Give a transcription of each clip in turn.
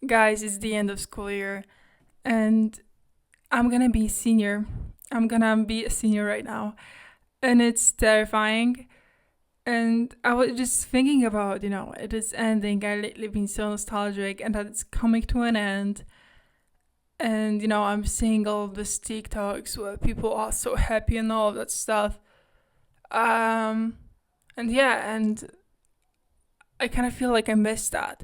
Guys, it's the end of school year, and I'm gonna be senior. I'm gonna be a senior right now, and it's terrifying. And I was just thinking about, it is ending. I lately been so nostalgic, and that it's coming to an end. And I'm seeing all of these TikToks where people are so happy and all of that stuff. Um, and yeah, and I kind of feel like I missed that.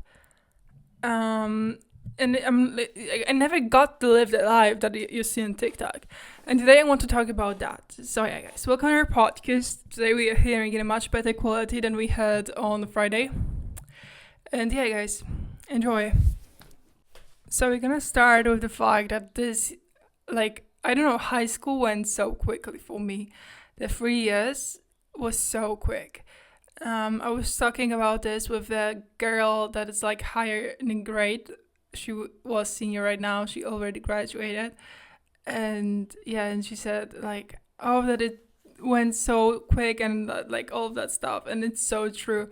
Um, and I never got to live the life that you see on TikTok. And today I want to talk about that. So yeah, guys, welcome to our podcast. Today we are hearing in a much better quality than we had on Friday. And yeah, guys, enjoy. So we're gonna start with the fact that I don't know, high school went so quickly for me. The 3 years was so quick. I was talking about this with a girl that is like higher in grade. She was senior right now. She already graduated, and yeah, and she said like, "Oh, that it went so quick and like all of that stuff," and it's so true.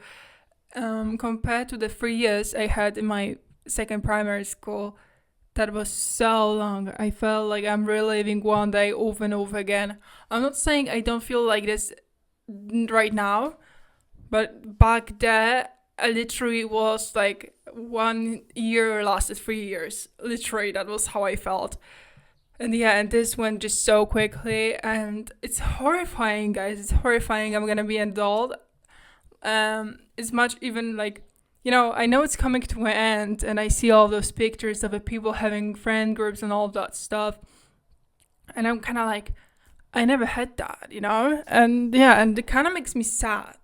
Compared to the 3 years I had in my second primary school, that was so long. I felt like I'm reliving one day over and over again. I'm not saying I don't feel like this right now, but back there, I literally was like 1 year lasted 3 years. Literally, that was how I felt. And yeah, and this went just so quickly, and it's horrifying, guys. It's horrifying. I'm gonna be an adult. It's much even like, I know it's coming to an end, and I see all those pictures of the people having friend groups and all of that stuff, and I'm kind of like, I never had that, and yeah, and it kind of makes me sad.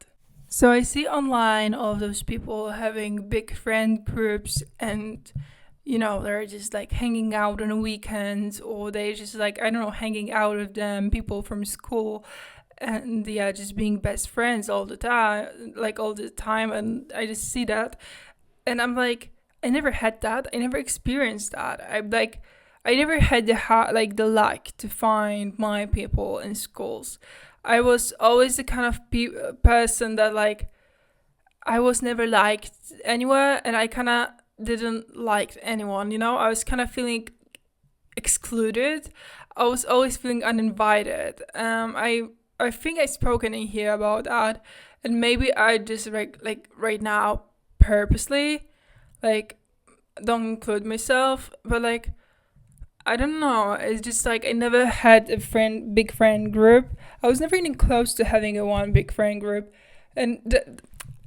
So I see online all of those people having big friend groups and they're just like hanging out on the weekends, or they just like, I don't know, hanging out with them, people from school, and yeah, just being best friends all the time, like all the time. And I just see that, and I'm like, I never had that. I never experienced that. I never had the luck to find my people in schools. I was always the kind of person that like I was never liked anywhere, and I kind of didn't like anyone. I was kind of feeling excluded. I was always feeling uninvited. I think I've spoken in here about that, and maybe I just like right now purposely like don't include myself, but like I don't know. It's just like I never had a big friend group. I was never even close to having a one big friend group, and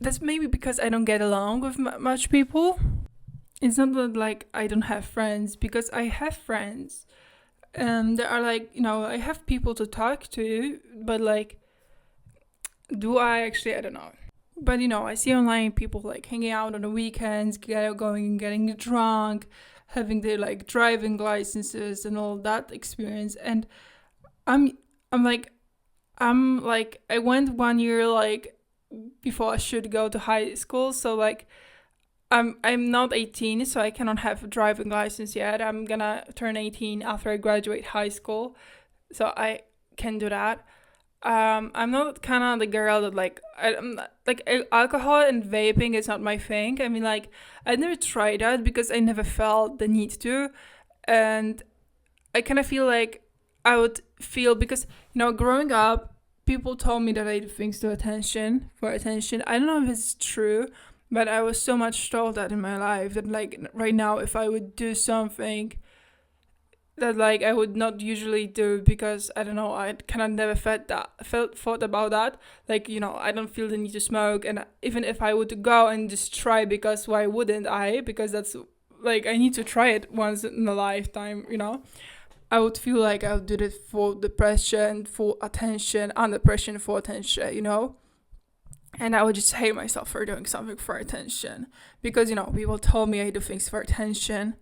that's maybe because I don't get along with much people. It's not that like I don't have friends, because I have friends. There are like, I have people to talk to, but like, do I actually? I don't know. But I see online people like hanging out on the weekends, going and getting drunk, having their like driving licenses and all that experience. And I'm I'm like I went 1 year like before I should go to high school, so like I'm not 18, so I cannot have a driving license yet. I'm gonna turn 18 after I graduate high school, so I can do that. I'm not kind of the girl that I'm not, like alcohol and vaping is not my thing. I mean, like I never tried that because I never felt the need to, and I kind of feel like I would feel because growing up, people told me that I do things to attention for attention. I don't know if it's true, but I was so much told that in my life that like right now, if I would do something that like I would not usually do, because I don't know, I kind of never thought about that. Like I don't feel the need to smoke, and even if I would go and just try, because why wouldn't I? Because that's like I need to try it once in a lifetime. I would feel like I would do it for depression, for attention, under pressure for attention. And I would just hate myself for doing something for attention, because people told me I do things for attention.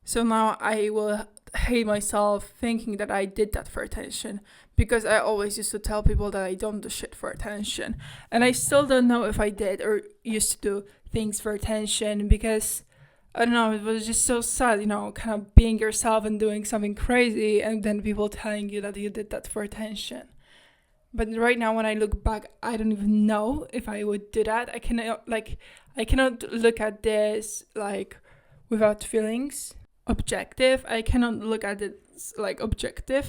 So now I will hate myself thinking that I did that for attention, because I always used to tell people that I don't do shit for attention. And I still don't know if I did or used to do things for attention, because I don't know, it was just so sad, kind of being yourself and doing something crazy, and then people telling you that you did that for attention. But right now, when I look back, I don't even know if I would do that. I cannot look at this like without feelings. Objective, I cannot look at it like objectively,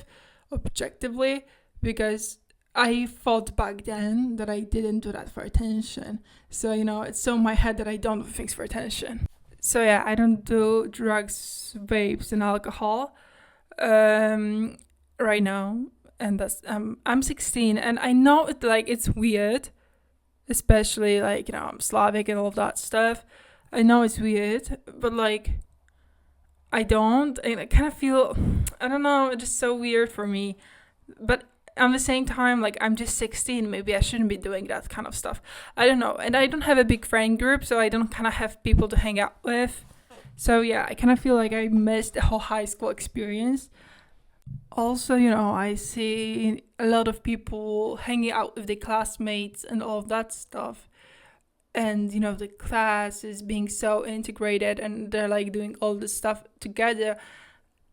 because I thought back then that I didn't do that for attention. So, it's so in my head that I don't do things for attention. So yeah, I don't do drugs, vapes, and alcohol right now. And that's I'm 16, and I know it's weird, especially I'm Slavic and all of that stuff. I know it's weird, but I don't, and I kind of feel, I don't know, it's just so weird for me. But at the same time, I'm just 16, maybe I shouldn't be doing that kind of stuff. I don't know, and I don't have a big friend group, so I don't kind of have people to hang out with. So yeah, I kind of feel like I missed the whole high school experience. Also, I see a lot of people hanging out with their classmates and all of that stuff. And, the class is being so integrated, and they're doing all this stuff together.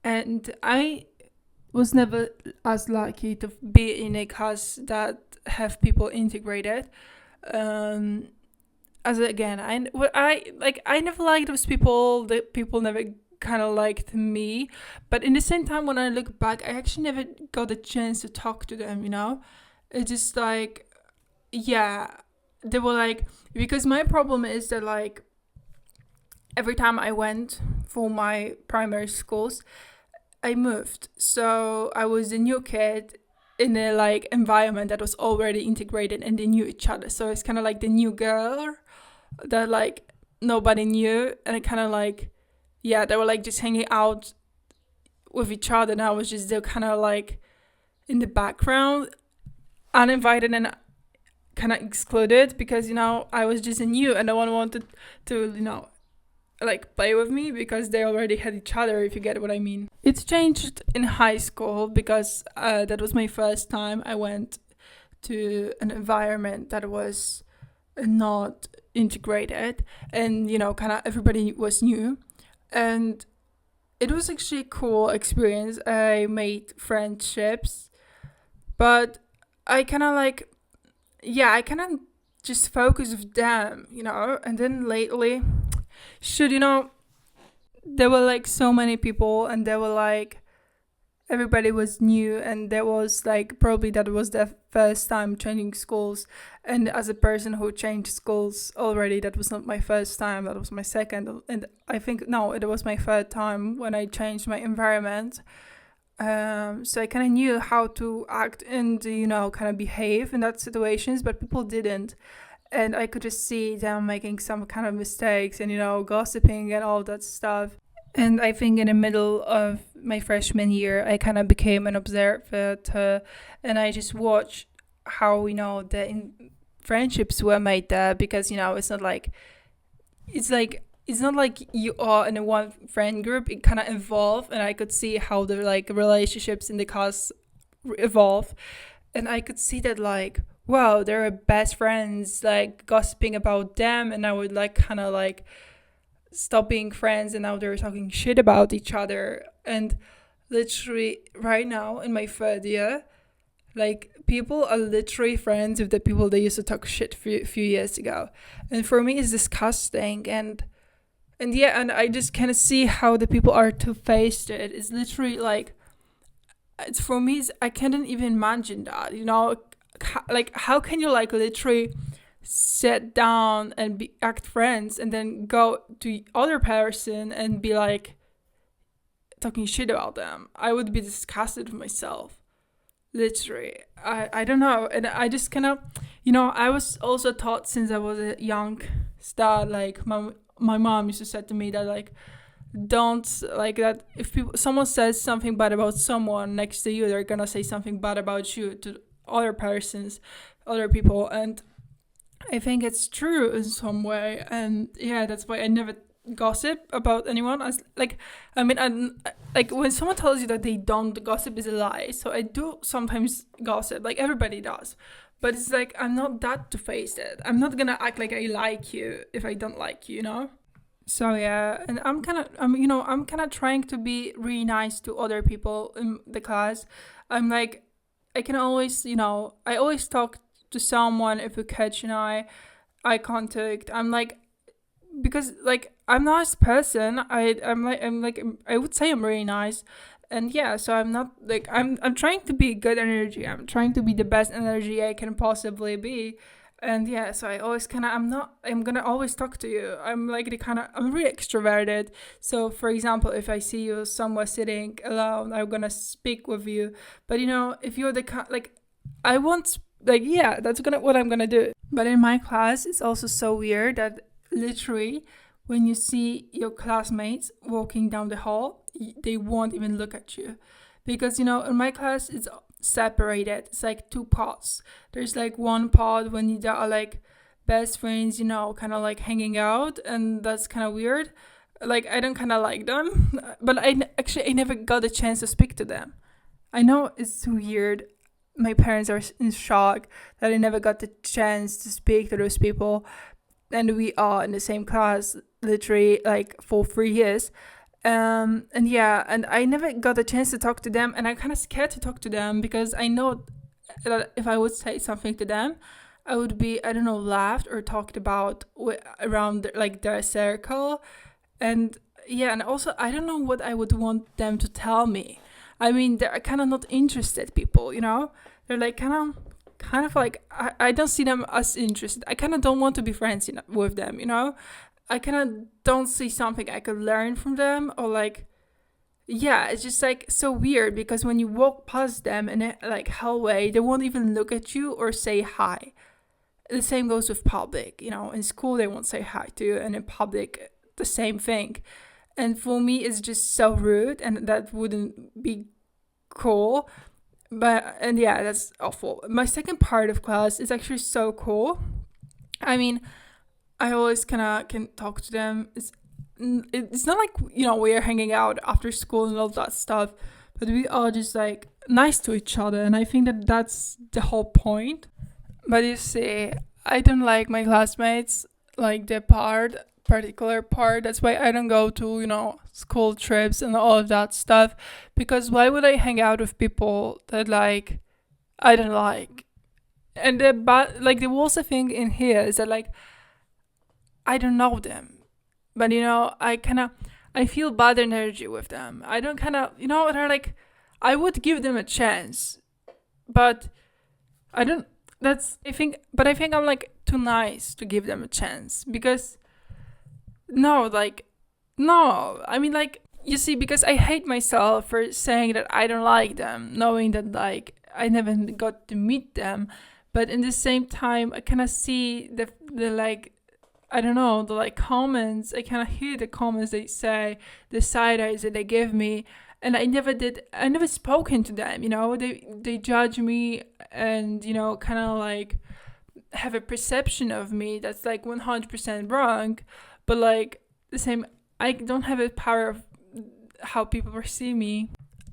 And I was never as lucky to be in a class that have people integrated. I never liked those people. The people never kind of liked me, but in the same time, when I look back, I actually never got a chance to talk to them. It's just yeah, they were because my problem is that every time I went for my primary schools, I moved, so I was a new kid in a environment that was already integrated, and they knew each other. So it's kind of like the new girl that nobody knew, and it kind of yeah, they were just hanging out with each other, and I was just there kind of in the background, uninvited and kind of excluded, because I was just new, and no one wanted to play with me, because they already had each other, if you get what I mean. It's changed in high school, because that was my first time I went to an environment that was not integrated, and kind of everybody was new, and it was actually a cool experience. I made friendships, but I kind of I kind of just focus with them, and then lately, there were so many people, and there were everybody was new, and there was probably that was their first time changing schools. And as a person who changed schools already, that was not my first time, that was my second, and I think it was my third time when I changed my environment. So I kind of knew how to act and kind of behave in that situations, but people didn't. And I could just see them making some kind of mistakes and gossiping and all that stuff. And I think in the middle of my freshman year, I kind of became an observer, and I just watched how the friendships were made there, because it's not it's not like you are in a one friend group. It kind of evolved, and I could see how the relationships in the class evolve, and I could see that wow, they're best friends, gossiping about them, and I would kind of stop being friends, and now they're talking shit about each other. And literally right now in my third year, people are literally friends with the people they used to talk shit a few years ago, and for me it's disgusting. And yeah, and I just kind of see how the people are two-faced. It's literally it's for me, I can't even imagine that, how can you literally sit down and act friends, and then go to other person and be talking shit about them? I would be disgusted with myself, literally. I don't know. And I just kind of, I was also taught since I was a young star, my mom used to say to me that don't that if someone says something bad about someone next to you, they're gonna say something bad about you to other people. And I think it's true in some way. And yeah, that's why I never gossip about anyone. When someone tells you that they don't gossip, is a lie. So I do sometimes gossip, everybody does, but it's I'm not that two-faced. I'm not gonna act like I like you if I don't like you, So yeah, and I'm kind of trying to be really nice to other people in the class. I can always, I always talk to someone if we catch eye contact. I'm because like I'm not this person. I would say I'm really nice, and yeah. So I'm not like I'm trying to be good energy. I'm trying to be the best energy I can possibly be, and yeah. So I always kind of I'm gonna always talk to you. I'm like the kind of I'm really extroverted. So for example, if I see you somewhere sitting alone, I'm gonna speak with you. But if you're the kind like I won't like yeah, that's gonna what I'm gonna do. But in my class, it's also so weird that literally when you see your classmates walking down the hall, they won't even look at you. Because, in my class, it's separated. It's like two pods. There's like one pod when you are like best friends, kind of like hanging out, and that's kind of weird. Like, I don't kind of like them, but I never got a chance to speak to them. I know it's weird. My parents are in shock that I never got the chance to speak to those people, and we are in the same class literally like for 3 years. And yeah, and I never got a chance to talk to them, and I'm kind of scared to talk to them because I know that if I would say something to them, I would be, I don't know, laughed or talked about around like their circle. And yeah, and also I don't know what I would want them to tell me. I mean, they're kind of not interested people, they're like kind of like I don't see them as interested. I kind of don't want to be friends with them, I kind of don't see something I could learn from them, or like yeah, it's just like so weird because when you walk past them in a like hallway, they won't even look at you or say hi. The same goes with public, in school they won't say hi to you, and in public the same thing. And for me it's just so rude, and that wouldn't be cool. But and yeah, that's awful. My second part of class is actually so cool. I mean, I always kind of can talk to them. It's not like we're hanging out after school and all that stuff, but we are just like nice to each other, and I think that that's the whole point. But you see, I don't like my classmates, like the particular part. That's why I don't go to school trips and all of that stuff, because why would I hang out with people that like I don't like? And the worst thing in here is that like I don't know them, but I feel bad energy with them. I don't they're like I would give them a chance, but I don't. I think I'm like too nice to give them a chance, because no, like no, I mean like you see, because I hate myself for saying that I don't like them, knowing that like I never got to meet them, but in the same time I kind of see the like I don't know, the like comments. I kind of hear the comments they say, the side eyes that they give me, and I never spoken to them. They judge me, and kind of like have a perception of me that's like 100% wrong. But like the same, I don't have a power of how people perceive me.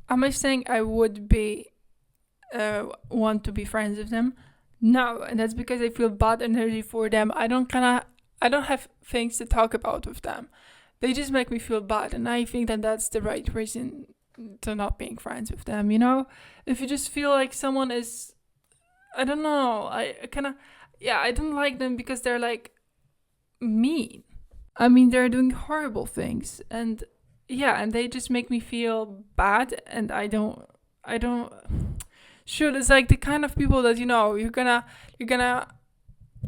Am I saying I would be want to be friends with them? No, and that's because I feel bad energy for them. I don't have things to talk about with them. They just make me feel bad, and I think that that's the right reason to not being friends with them. If you just feel like someone is, I don't know, I kind of, yeah, I don't like them because they're like mean. I mean, they're doing horrible things, and yeah, and they just make me feel bad, and I don't. Sure, it's like the kind of people that you're gonna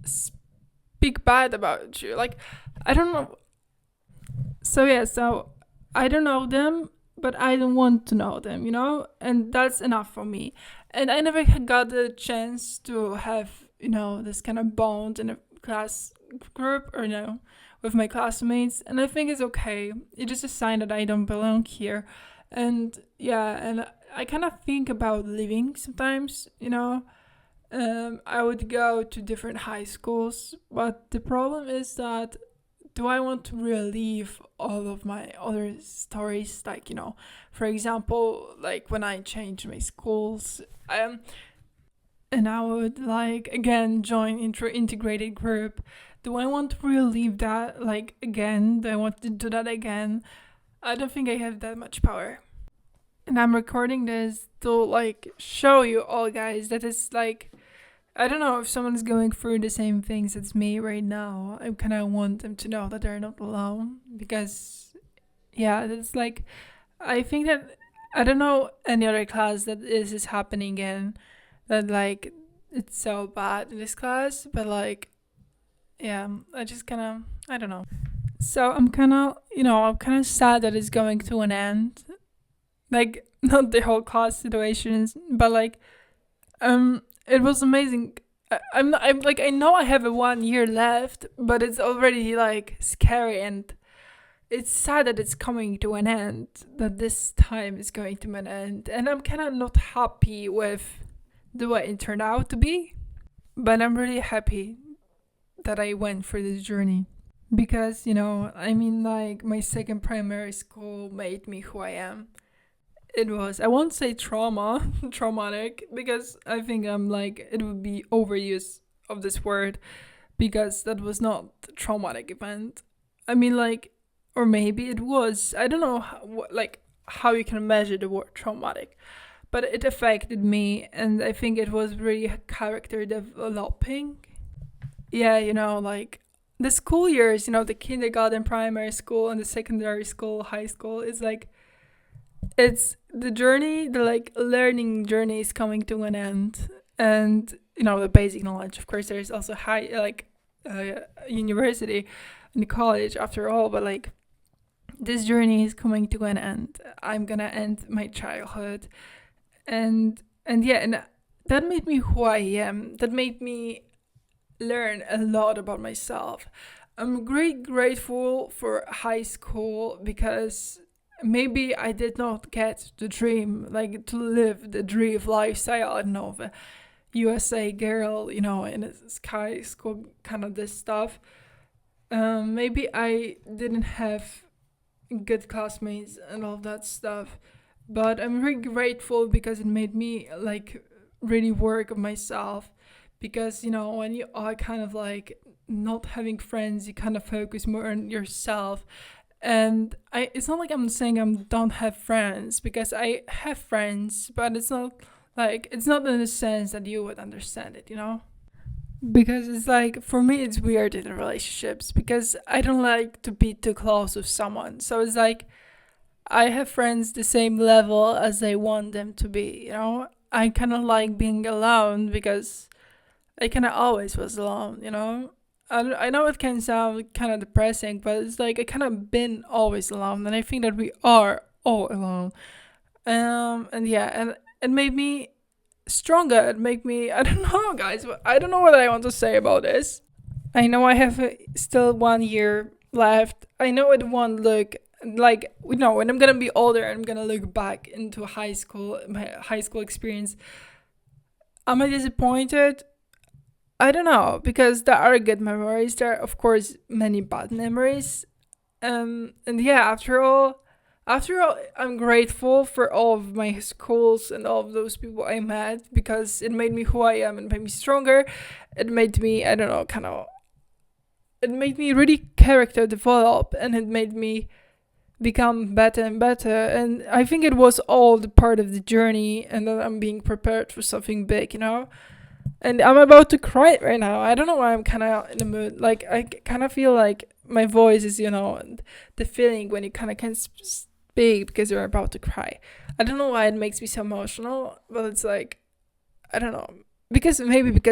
speak bad about you. Like, I don't know. So yeah, so I don't know them, but I don't want to know them, and that's enough for me. And I never got the chance to have this kind of bond in a class group or with my classmates, and I think it's okay. It's just a sign that I don't belong here. And yeah, and I kind of think about leaving sometimes. I would go to different high schools, but the problem is that do I want to relive all of my other stories? Like, for example, like when I changed my schools, and I would like again join integrated group. Do I want to relive that like again? Do I want to do that again? I don't think I have that much power. And I'm recording this to like show you all guys that it's like I don't know if someone's going through the same things as me right now. I kind of want them to know that they're not alone because, yeah, it's like, I think that I don't know any other class that this is happening in, that like it's so bad in this class, but like, yeah, I just kind of, I don't know. So I'm kind of, I'm kind of sad that it's going to an end. Like, not the whole class situations, but like, it was amazing. I'm like, I know I have a 1 year left, but it's already like scary, and it's sad that it's coming to an end, that this time is going to an end, and I'm kind of not happy with the way it turned out to be, but I'm really happy that I went for this journey because, I mean, like, my second primary school made me who I am. It was, I won't say traumatic, because I think I'm like, it would be overuse of this word, because that was not a traumatic event. I mean, like, or maybe it was. I don't know how you can measure the word traumatic, but it affected me, and I think it was really character developing. Yeah, like the school years, the kindergarten, primary school, and the secondary school, high school is like, it's the journey, the like learning journey is coming to an end, and the basic knowledge. Of course, there's also high university and college after all, but like this journey is coming to an end. I'm gonna end my childhood, and yeah, and that made me who I am. That made me learn a lot about myself. I'm grateful for high school because maybe I did not get the dream, like to live the dream lifestyle, I don't know, of a USA girl, in a high school, kind of this stuff. Maybe I didn't have good classmates and all that stuff, but I'm really grateful because it made me like really work on myself. Because when you are kind of like not having friends, you kind of focus more on yourself. And it's not like I'm saying I don't have friends, because I have friends, but it's not in the sense that you would understand it, because it's like, for me it's weird in relationships, because I don't like to be too close with someone. So it's like, I have friends the same level as I want them to be, I kind of like being alone, because I kind of always was alone, I know it can sound kind of depressing, but it's like I kind of been always alone, and I think that we are all alone. And yeah, and it made me stronger. It made me, I don't know, guys. I don't know what I want to say about this. I know I have still 1 year left. I know it won't look like, when I'm gonna be older, I'm gonna look back into my high school experience. Am I disappointed? I don't know, because there are good memories. There are, of course, many bad memories. And yeah, after all, I'm grateful for all of my schools and all of those people I met, because it made me who I am and made me stronger. It made me, I don't know, it made me really character develop, and it made me become better and better. And I think it was all the part of the journey, and that I'm being prepared for something big, And I'm about to cry right now. I don't know why I'm kind of in the mood. Like, I kind of feel like my voice is, the feeling when you kind of can't speak because you're about to cry. I don't know why it makes me so emotional, but it's like, I don't know. Because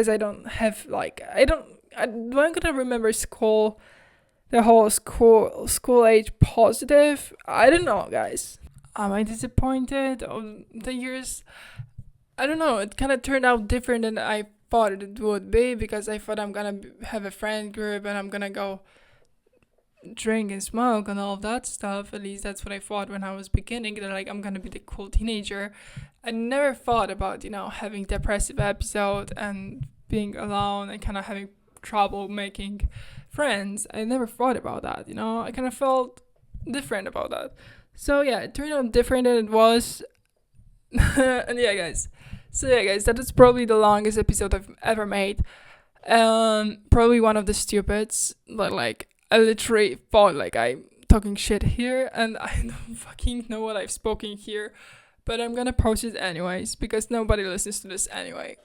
I don't have, like, I'm gonna remember school, the whole school age positive. I don't know, guys. Am I disappointed on the years? I don't know. It kind of turned out different than I thought it would be, because I thought I'm gonna have a friend group and I'm gonna go drink and smoke and all of that stuff. At least that's what I thought when I was beginning, that like I'm gonna be the cool teenager. I never thought about having depressive episode and being alone and kind of having trouble making friends. I never thought about that. I kind of felt different about that. So yeah, it turned out different than it was. And yeah, guys. So yeah, guys, that is probably the longest episode I've ever made. Probably one of the stupids, but like I literally thought like I'm talking shit here, and I don't fucking know what I've spoken here, but I'm gonna post it anyways, because nobody listens to this anyway.